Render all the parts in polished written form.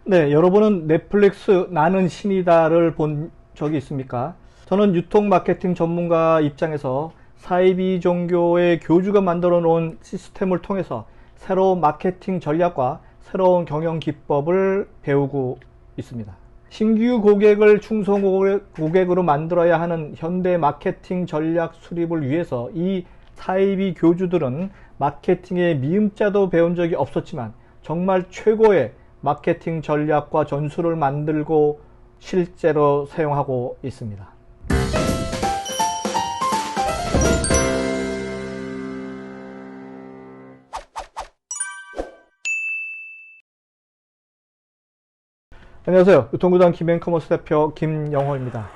네, 여러분은 넷플릭스 나는 신이다를 본 적이 있습니까? 저는 유통 마케팅 전문가 입장에서 사이비 종교의 교주가 만들어 놓은 시스템을 통해서 새로운 마케팅 전략과 새로운 경영 기법을 배우고 있습니다. 신규 고객을 충성 고객으로 만들어야 하는 현대 마케팅 전략 수립을 위해서 이 사이비 교주들은 마케팅의 미음자도 배운 적이 없었지만 정말 최고의 마케팅 전략과 전술을 만들고 실제로 사용하고 있습니다. 안녕하세요. 유통구단 김앤커머스 대표 김영호입니다.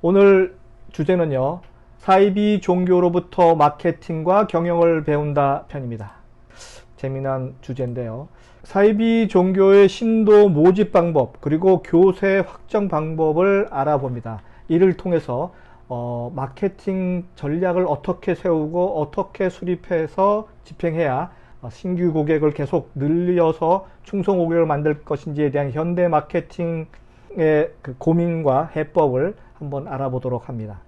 오늘 주제는요, 사이비 종교로부터 마케팅과 경영을 배운다 편입니다. 재미난 주제인데요. 사이비 종교의 신도 모집 방법 그리고 교세 확정 방법을 알아봅니다. 이를 통해서 마케팅 전략을 어떻게 세우고 어떻게 수립해서 집행해야 신규 고객을 계속 늘려서 충성 고객을 만들 것인지에 대한 현대 마케팅의 그 고민과 해법을 한번 알아보도록 합니다.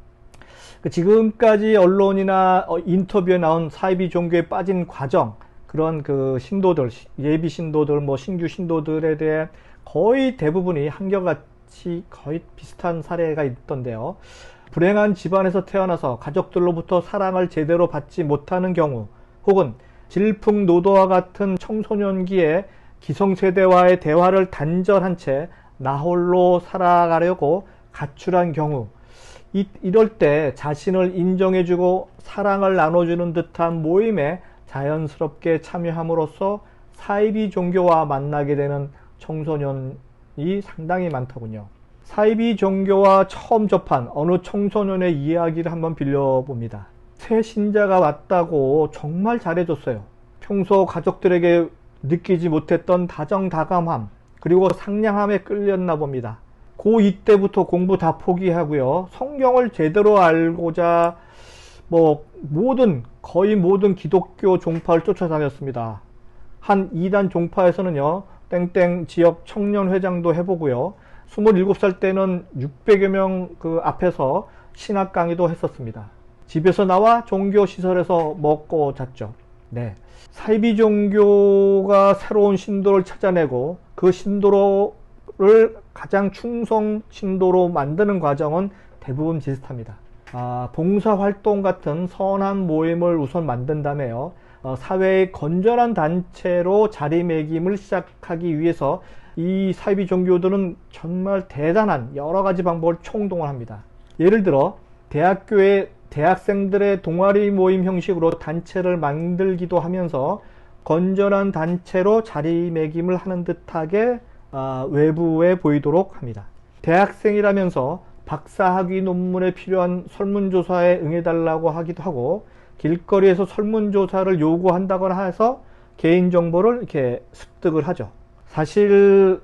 지금까지 언론이나 인터뷰에 나온 사이비 종교에 빠진 과정, 그런 그 신도들, 예비 신도들, 신규 신도들에 대해 거의 대부분이 한결같이 거의 비슷한 사례가 있던데요. 불행한 집안에서 태어나서 가족들로부터 사랑을 제대로 받지 못하는 경우, 혹은 질풍노도와 같은 청소년기에 기성세대와의 대화를 단절한 채 나홀로 살아가려고 가출한 경우, 이럴 때 자신을 인정해주고 사랑을 나눠주는 듯한 모임에 자연스럽게 참여함으로써 사이비 종교와 만나게 되는 청소년이 상당히 많더군요. 사이비 종교와 처음 접한 어느 청소년의 이야기를 한번 빌려봅니다. 새 신자가 왔다고 정말 잘해줬어요. 평소 가족들에게 느끼지 못했던 다정다감함, 그리고 상냥함에 끌렸나 봅니다. 고2 때부터 공부 다 포기하고요. 성경을 제대로 알고자 거의 모든 기독교 종파를 쫓아다녔습니다. 한 2단 종파에서는요, 땡땡 지역 청년회장도 해보고요. 27살 때는 600여 명 그 앞에서 신학 강의도 했었습니다. 집에서 나와 종교시설에서 먹고 잤죠. 네. 사이비 종교가 새로운 신도를 찾아내고 그 신도를 가장 충성 신도로 만드는 과정은 대부분 비슷합니다. 봉사활동 같은 선한 모임을 우선 만든 다음에요, 사회의 건전한 단체로 자리매김을 시작하기 위해서 이 사이비 종교들은 정말 대단한 여러가지 방법을 총동원합니다. 예를 들어 대학교의 대학생들의 동아리 모임 형식으로 단체를 만들기도 하면서 건전한 단체로 자리매김을 하는 듯하게 외부에 보이도록 합니다. 대학생이라면서 박사학위 논문에 필요한 설문조사에 응해달라고 하기도 하고, 길거리에서 설문조사를 요구한다거나 해서 개인정보를 이렇게 습득을 하죠. 사실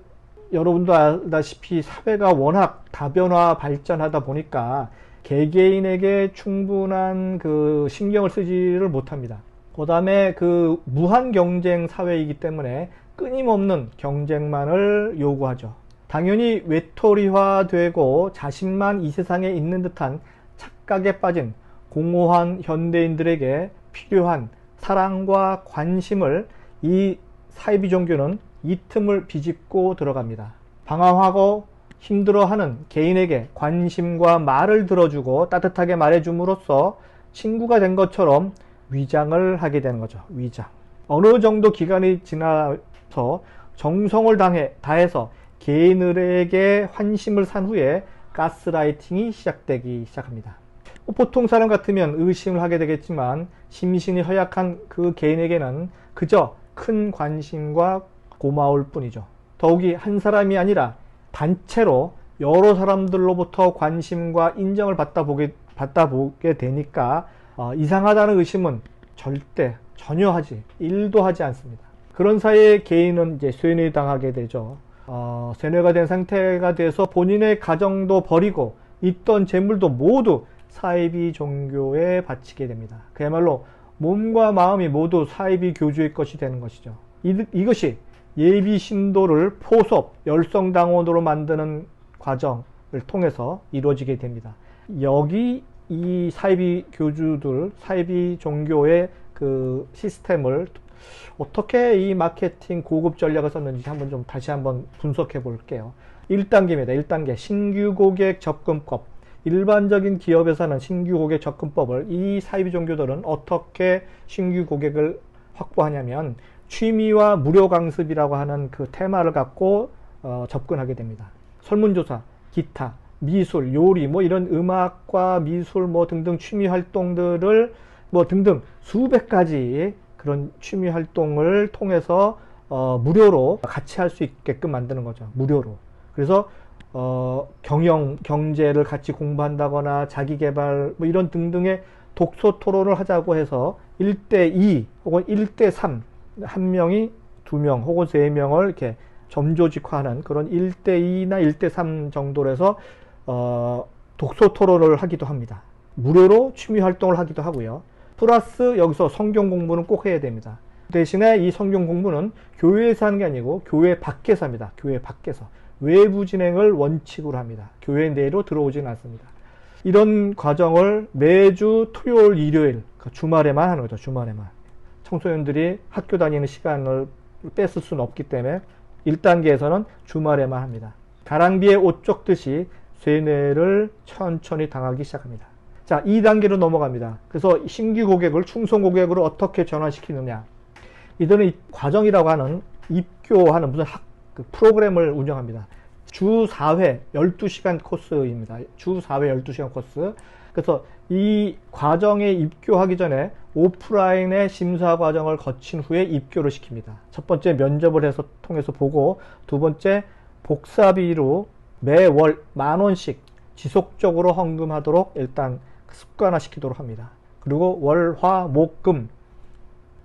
여러분도 알다시피 사회가 워낙 다변화 발전하다 보니까 개개인에게 충분한 그 신경을 쓰지를 못합니다. 그 다음에 그 무한 경쟁 사회이기 때문에 끊임없는 경쟁만을 요구하죠. 당연히 외톨이화되고 자신만 이 세상에 있는 듯한 착각에 빠진 공허한 현대인들에게 필요한 사랑과 관심을 이 사이비 종교는 이 틈을 비집고 들어갑니다. 방황하고 힘들어하는 개인에게 관심과 말을 들어주고 따뜻하게 말해줌으로써 친구가 된 것처럼 위장을 하게 되는 거죠. 위장. 어느 정도 기간이 지나서 정성을 다해서 개인들에게 환심을 산 후에 가스라이팅이 시작되기 시작합니다. 보통 사람 같으면 의심을 하게 되겠지만 심신이 허약한 그 개인에게는 그저 큰 관심과 고마울 뿐이죠. 더욱이 한 사람이 아니라 단체로 여러 사람들로부터 관심과 인정을 받다 보게 되니까 이상하다는 의심은 전혀 하지 1도 하지 않습니다. 그런 사이에 개인은 이제 쇠뇌당하게 되죠. 쇠뇌가 된 상태가 돼서 본인의 가정도 버리고 있던 재물도 모두 사이비 종교에 바치게 됩니다. 그야말로 몸과 마음이 모두 사이비 교주의 것이 되는 것이죠. 이것이 예비 신도를 포섭, 열성당원으로 만드는 과정을 통해서 이루어지게 됩니다. 여기 이 사이비 교주들, 사이비 종교의 그 시스템을 어떻게 이 마케팅 고급 전략을 썼는지 다시 한번 분석해 볼게요. 1단계입니다. 1단계 신규 고객 접근법. 일반적인 기업에서는 신규 고객 접근법을 이 사이비 종교들은 어떻게 신규 고객을 확보하냐면 취미와 무료 강습이라고 하는 그 테마를 갖고 접근하게 됩니다. 설문조사, 기타, 미술, 요리, 뭐 이런 음악과 미술 뭐 등등 취미 활동들을 뭐 등등 수백 가지 그런 취미 활동을 통해서 무료로 같이 할 수 있게끔 만드는 거죠. 무료로. 그래서 경제를 같이 공부한다거나 자기 개발 뭐 이런 등등의 독서 토론을 하자고 해서 1대2 혹은 1대3 한 명이 2명 혹은 3명을 이렇게 점조직화하는 그런 1대2나 1대3 정도로 해서 독서 토론을 하기도 합니다. 무료로 취미 활동을 하기도 하고요. 플러스 여기서 성경 공부는 꼭 해야 됩니다. 대신에 이 성경 공부는 교회에서 하는 게 아니고 교회 밖에서 합니다. 교회 밖에서. 외부 진행을 원칙으로 합니다. 교회 내로 들어오지는 않습니다. 이런 과정을 매주 토요일, 일요일, 주말에만 하는 거죠. 주말에만. 청소년들이 학교 다니는 시간을 뺏을 수는 없기 때문에 1단계에서는 주말에만 합니다. 가랑비에 옷 쫓듯이 쇠뇌를 천천히 당하기 시작합니다. 자, 2단계로 넘어갑니다. 그래서 신규 고객을 충성 고객으로 어떻게 전환시키느냐. 이들은 이 과정이라고 하는 입교하는 무슨 그 프로그램을 운영합니다. 주 4회 12시간 코스입니다. 주 4회 12시간 코스. 그래서 이 과정에 입교하기 전에 오프라인의 심사 과정을 거친 후에 입교를 시킵니다. 첫 번째 면접을 통해서 보고, 두 번째 복사비로 매월 10,000원씩 지속적으로 헌금하도록 일단 습관화시키도록 합니다. 그리고 월, 화, 목, 금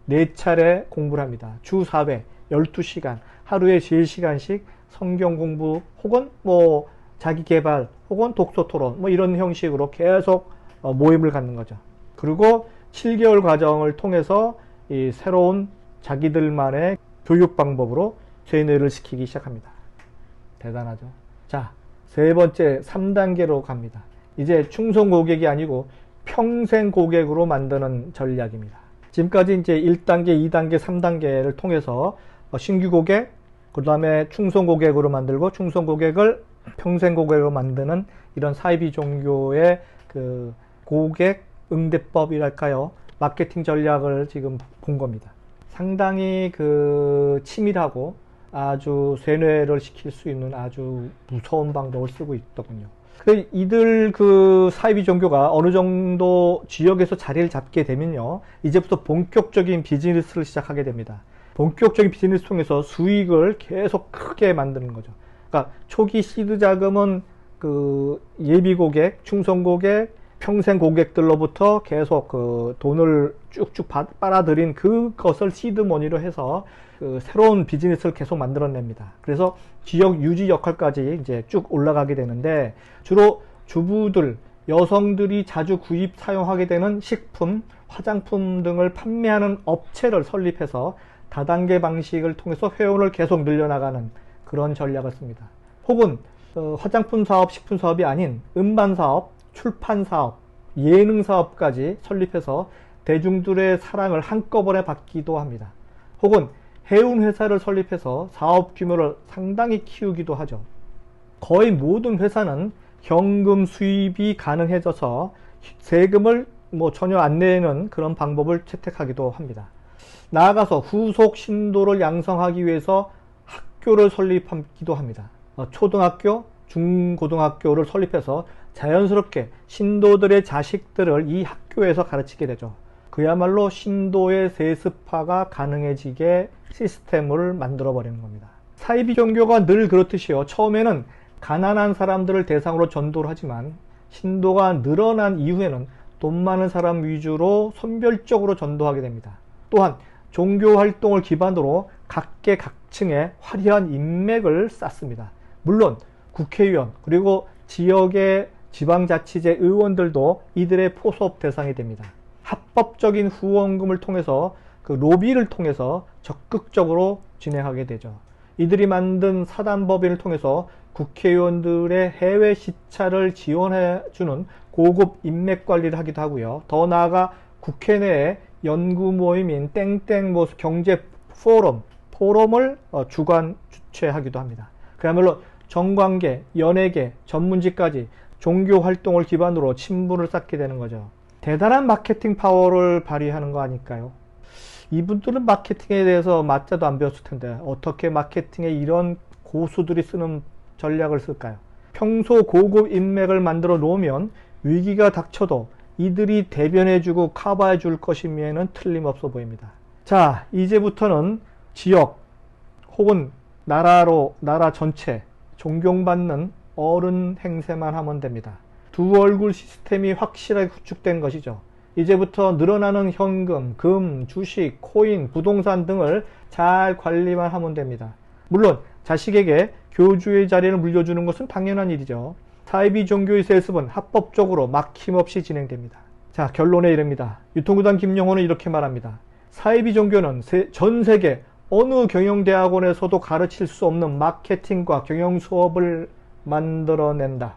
4차례 공부를 합니다. 주 4회 12시간 하루에 3시간씩 성경 공부 혹은 뭐 자기 개발 혹은 독서 토론 뭐 이런 형식으로 계속 모임을 갖는 거죠. 그리고 7개월 과정을 통해서 이 새로운 자기들만의 교육 방법으로 쇠뇌를 시키기 시작합니다. 대단하죠. 자, 세 번째 3단계로 갑니다. 이제 충성 고객이 아니고 평생 고객으로 만드는 전략입니다. 지금까지 이제 1단계, 2단계, 3단계를 통해서 신규 고객, 그 다음에 충성 고객으로 만들고 충성 고객을 평생 고객으로 만드는 이런 사이비 종교의 그 고객 응대법이랄까요? 마케팅 전략을 지금 본 겁니다. 상당히 그 치밀하고 아주 쇠뇌를 시킬 수 있는 아주 무서운 방법을 쓰고 있더군요. 이들 그 사이비 종교가 어느 정도 지역에서 자리를 잡게 되면요, 이제부터 본격적인 비즈니스를 시작하게 됩니다. 본격적인 비즈니스 통해서 수익을 계속 크게 만드는 거죠. 그러니까 초기 시드 자금은 그 예비 고객, 충성 고객, 평생 고객들로부터 계속 그 돈을 쭉쭉 빨아들인 그것을 시드머니로 해서 그 새로운 비즈니스를 계속 만들어냅니다. 그래서 지역 유지 역할까지 이제 쭉 올라가게 되는데, 주로 주부들, 여성들이 자주 구입 사용하게 되는 식품, 화장품 등을 판매하는 업체를 설립해서 다단계 방식을 통해서 회원을 계속 늘려나가는 그런 전략을 씁니다. 혹은 화장품 사업, 식품 사업이 아닌 음반 사업, 출판 사업, 예능 사업까지 설립해서 대중들의 사랑을 한꺼번에 받기도 합니다. 혹은 해운 회사를 설립해서 사업 규모를 상당히 키우기도 하죠. 거의 모든 회사는 현금 수입이 가능해져서 세금을 전혀 안 내는 그런 방법을 채택하기도 합니다. 나아가서 후속 신도를 양성하기 위해서 학교를 설립하기도 합니다. 초등학교, 중고등학교를 설립해서 자연스럽게 신도들의 자식들을 이 학교에서 가르치게 되죠. 그야말로 신도의 세습화가 가능해지게 시스템을 만들어 버리는 겁니다. 사이비 종교가 늘 그렇듯이요, 처음에는 가난한 사람들을 대상으로 전도를 하지만 신도가 늘어난 이후에는 돈 많은 사람 위주로 선별적으로 전도하게 됩니다. 또한 종교 활동을 기반으로 각계각층의 화려한 인맥을 쌓습니다. 물론 국회의원 그리고 지역의 지방자치제 의원들도 이들의 포섭 대상이 됩니다. 합법적인 후원금을 통해서 그 로비를 통해서 적극적으로 진행하게 되죠. 이들이 만든 사단법인을 통해서 국회의원들의 해외 시차를 지원해주는 고급 인맥 관리를 하기도 하고요. 더 나아가 국회 내에 연구 모임인 땡땡 뭐 경제 포럼을 주최하기도 합니다. 그야말로 정관계, 연예계, 전문지까지 종교 활동을 기반으로 친분을 쌓게 되는 거죠. 대단한 마케팅 파워를 발휘하는 거 아닐까요? 이분들은 마케팅에 대해서 맞자도 안 배웠을 텐데 어떻게 마케팅에 이런 고수들이 쓰는 전략을 쓸까요? 평소 고급 인맥을 만들어 놓으면 위기가 닥쳐도 이들이 대변해주고 커버해줄 것임에는 틀림없어 보입니다. 자, 이제부터는 지역 혹은 나라 전체 존경받는 어른 행세만 하면 됩니다. 두 얼굴 시스템이 확실하게 구축된 것이죠. 이제부터 늘어나는 현금, 금, 주식, 코인, 부동산 등을 잘 관리만 하면 됩니다. 물론 자식에게 교주의 자리를 물려주는 것은 당연한 일이죠. 사이비 종교의 세습은 합법적으로 막힘없이 진행됩니다. 자, 결론에 이릅니다. 유통구단 김영호는 이렇게 말합니다. 사이비 종교는 전 세계 어느 경영대학원에서도 가르칠 수 없는 마케팅과 경영 수업을 만들어낸다.